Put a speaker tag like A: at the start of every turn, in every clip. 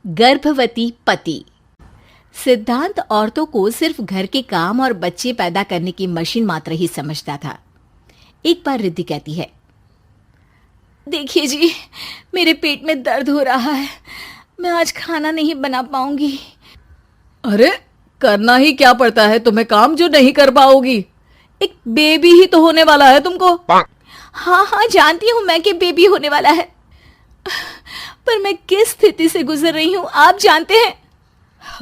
A: गर्भवती पति। सिद्धांत औरतों को सिर्फ घर के काम और बच्चे पैदा करने की मशीन मात्र ही समझता था। एक बार रिद्धि कहती है, देखिए जी, मेरे पेट में दर्द हो रहा है, मैं आज खाना नहीं बना पाऊंगी।
B: अरे करना ही क्या पड़ता है तुम्हें काम जो नहीं कर पाओगी? एक बेबी ही तो होने वाला है तुमको।
A: हाँ हाँ जानती हूँ मैं कि बेबी होने वाला है, पर मैं किस स्थिति से गुजर रही हूँ आप जानते हैं।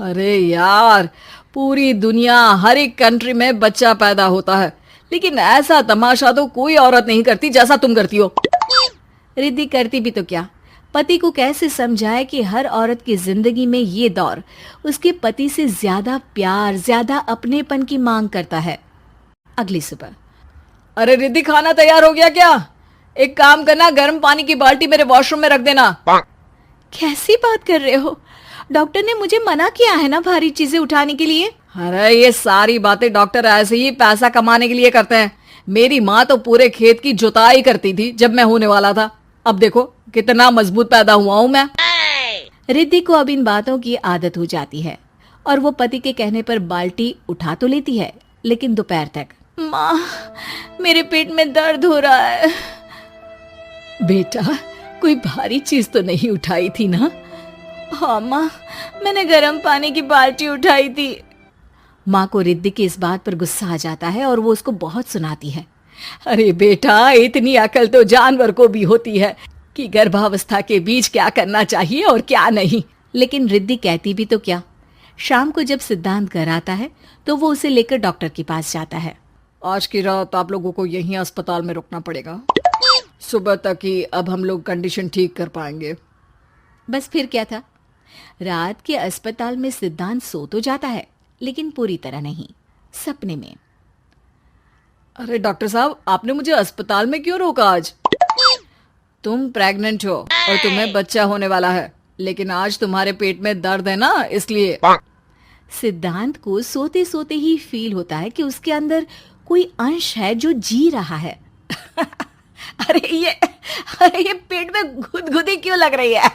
B: अरे यार, पूरी दुनिया हर एक कंट्री में बच्चा पैदा होता है, लेकिन ऐसा तमाशा तो कोई औरत नहीं करती जैसा तुम करती हो।
A: रिद्धि करती भी तो क्या, पति को कैसे समझाए कि हर औरत की जिंदगी में ये दौर उसके पति से ज्यादा प्यार, ज्यादा अपनेपन की मांग करता है। अगली सुबह,
B: अरे रिद्धि, खाना तैयार हो गया क्या? एक काम करना, गर्म पानी की बाल्टी मेरे वॉशरूम में रख देना।
A: कैसी बात कर रहे हो? डॉक्टर ने मुझे मना किया है ना भारी चीजें उठाने के लिए।
B: अरे ये सारी बातें डॉक्टर ऐसे ही पैसा कमाने के लिए करते हैं। मेरी माँ तो पूरे खेत की जुताई करती थी जब मैं होने वाला था। अब देखो कितना मजबूत पैदा हुआ हूँ मैं।
A: रिद्धि को अब इन बातों की आदत हो जाती है और वो पति के कहने पर बाल्टी उठा तो लेती है, लेकिन दोपहर तक, माँ मेरे पेट में दर्द हो रहा है।
B: बेटा, कोई भारी चीज तो नहीं उठाई थी ना?
A: हाँ माँ, मैंने गर्म पानी की बाल्टी उठाई थी। माँ को रिद्धि की इस बात पर गुस्सा आ जाता है और वो उसको बहुत सुनाती है।
B: अरे बेटा, इतनी अकल तो जानवर को भी होती है कि गर्भावस्था के बीच क्या करना चाहिए और क्या नहीं।
A: लेकिन रिद्धि कहती भी तो क्या। शाम को जब सिद्धांत घर आता है तो वो उसे लेकर डॉक्टर के पास जाता है।
B: आज की रात आप लोगों को यहीं अस्पताल में रुकना पड़ेगा, सुबह तक ही अब हम लोग कंडीशन ठीक कर पाएंगे।
A: बस फिर क्या था, रात के अस्पताल में सिद्धांत सो तो जाता है, लेकिन पूरी तरह नहीं, सपने में।
B: अरे डॉक्टर साहब, आपने मुझे अस्पताल में क्यों रोका आज? तुम प्रेग्नेंट हो और तुम्हें बच्चा होने वाला है, लेकिन आज तुम्हारे पेट में दर्द है ना, इसलिए।
A: सिद्धांत को सोते सोते ही फील होता है कि उसके अंदर कोई अंश है जो जी रहा है।
B: अरे ये पेट में गुदगुदी क्यों लग रही है?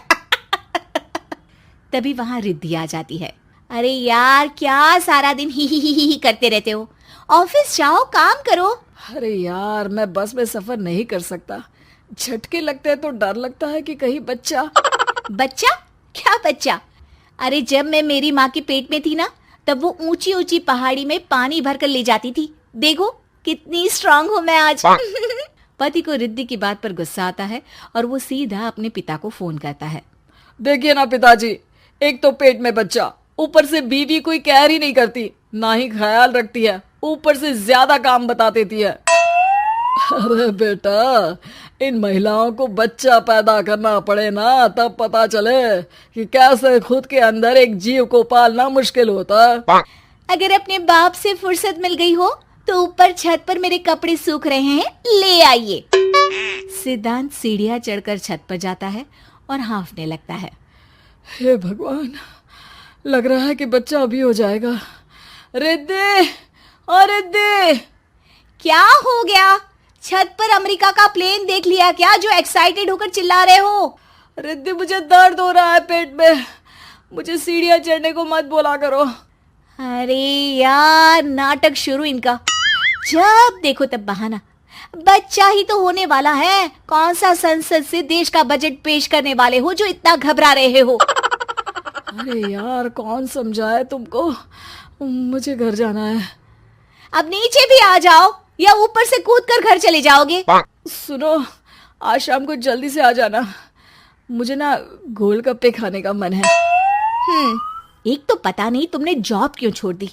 A: तभी वहां रिद्धि आ जाती है। अरे यार, क्या सारा दिन ही करते रहते हो, ऑफिस जाओ, काम करो।
B: अरे यार, मैं बस में सफर नहीं कर सकता, झटके लगते हैं तो डर लगता है कि कहीं बच्चा।
A: बच्चा? क्या बच्चा? अरे जब मैं मेरी माँ के पेट में थी ना, तब वो ऊंची ऊंची पहाड़ी में पानी भर कर ले जाती थी। देखो कितनी स्ट्रांग हूँ मैं आज। पति को रिद्धि की बात पर गुस्सा आता है और वो सीधा अपने पिता को फोन करता है।
B: देखिए ना पिताजी, एक तो पेट में बच्चा, ऊपर से बीवी कोई केयर ही नहीं करती, ना ही ख्याल रखती है, ऊपर से ज्यादा काम बता देती है। अरे बेटा, इन महिलाओं को बच्चा पैदा करना पड़े ना, तब पता चले कि कैसे खुद के अंदर एक जीव को पालना मुश्किल होता है।
A: अगर अपने बाप से फुर्सत मिल गई हो तो ऊपर छत पर मेरे कपड़े सूख रहे हैं, ले आइए। सिद्धांत सीढ़ियां चढ़कर छत पर जाता है और हांफने लगता है।
B: हे भगवान, लग रहा है कि बच्चा अभी हो जाएगा। रिद्धि, और रिद्धि,
A: क्या हो गया? छत पर अमेरिका का प्लेन देख लिया क्या जो एक्साइटेड होकर चिल्ला रहे हो?
B: रिद्धि, मुझे दर्द हो रहा है पेट में, मुझे सीढ़ियां चढ़ने को मत बोला करो।
A: अरे यार, नाटक शुरू इनका, जब देखो तब बहाना। बच्चा ही तो होने वाला है, कौन सा संसद से देश का बजट पेश करने वाले हो जो इतना घबरा रहे हो?
B: अरे यार, कौन समझाए तुमको, मुझे घर जाना है।
A: अब नीचे भी आ जाओ या ऊपर से कूदकर घर चले जाओगे?
B: सुनो, आज शाम को जल्दी से आ जाना, मुझे ना गोलगप्पे खाने का मन है।
A: एक तो पता नहीं तुमने जॉब क्यों छोड़ दी।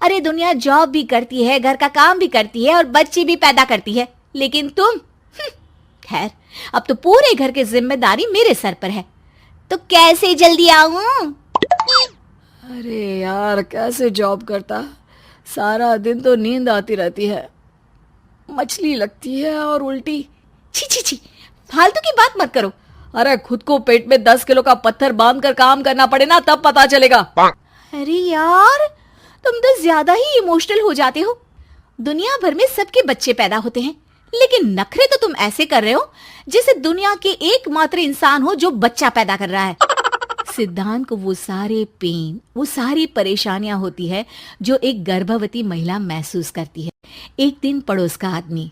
A: अरे दुनिया जॉब भी करती है, घर का काम भी करती है और बच्चे भी पैदा करती है, लेकिन तुम, खैर अब तो पूरे घर की जिम्मेदारी मेरे सर पर है, तो कैसे जल्दी आऊं?
B: अरे यार, कैसे जॉब करता, सारा दिन तो नींद आती रहती है, मछली लगती है और उल्टी।
A: छी छी छी, फालतू की बात मत करो।
B: अरे खुद को पेट में 10 किलो का पत्थर बांध कर काम करना पड़े ना, तब पता चलेगा।
A: अरे यार, तुम तो ज्यादा ही इमोशनल हो जाते हो। दुनिया भर में सबके बच्चे पैदा होते हैं, लेकिन नखरे तो तुम ऐसे कर रहे हो जैसे दुनिया के एकमात्र इंसान हो जो बच्चा पैदा कर रहा है। सिद्धांत को वो सारे पेन, वो सारी परेशानियां होती है जो एक गर्भवती महिला महसूस करती है। एक दिन पड़ोस का आदमी,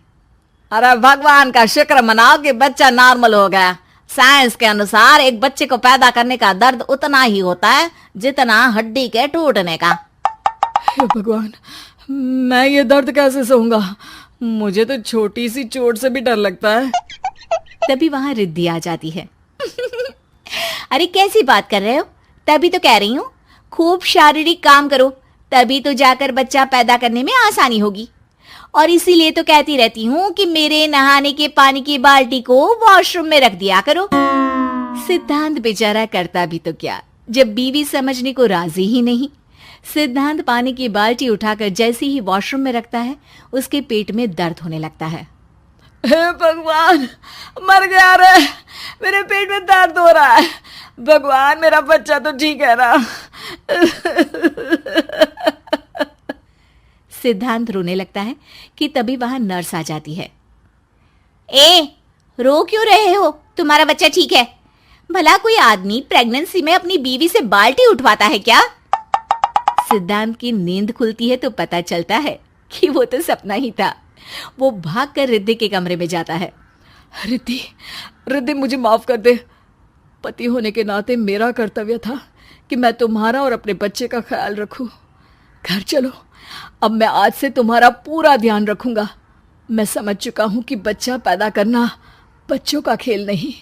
B: अरे भगवान का शुक्र मनाओ कि बच्चा नॉर्मल हो गया। साइंस के अनुसार एक बच्चे को पैदा करने का दर्द उतना ही होता है जितना हड्डी के टूटने का।
C: हे भगवान, मैं ये दर्द कैसे सहूंगा? मुझे तो छोटी सी चोट से भी डर लगता है।
A: तभी वहां रिद्धि आ जाती है। अरे कैसी बात कर रहे हो? तभी तो कह रही हूँ, खूब शारीरिक काम करो, तभी तो जाकर बच्चा पैदा करने में आसानी होगी। और इसीलिए तो कहती रहती हूँ कि मेरे नहाने के पानी की बाल्टी को वॉशरूम में रख दिया करो। सिद्धांत बेचारा करता भी तो क्या, जब बीवी समझने को राजी ही नहीं। सिद्धांत पानी की बाल्टी उठाकर जैसे ही वॉशरूम में रखता है, उसके पेट में दर्द होने लगता है।
B: हे भगवान, मर गया रे, मेरे पेट में दर्द हो रहा है। भगवान, मेरा बच्चा तो ठीक है ना?
A: सिद्धांत रोने लगता है कि तभी वहां नर्स आ जाती है। ए, रो क्यों रहे हो? तुम्हारा बच्चा ठीक है? भला कोई आदमी प्रेगनेंसी में अपनी बीवी से बाल्टी उठवाता है क्या? सिद्धांत की नींद खुलती है तो पता चलता है कि वो तो सपना ही था। वो भागकर रिद्धि के कमरे में जाता है।
C: रिद्धि, रिद्धि मुझे माफ कर दे। पति होने के नाते मेरा कर्तव्य था कि मैं तुम्हारा और अपने बच्चे का ख्याल रखूं। घर चलो, अब मैं आज से तुम्हारा पूरा ध्यान रखूंगा। मैं समझ चुका हूं कि बच्चा पैदा करना बच्चों का खेल नहीं,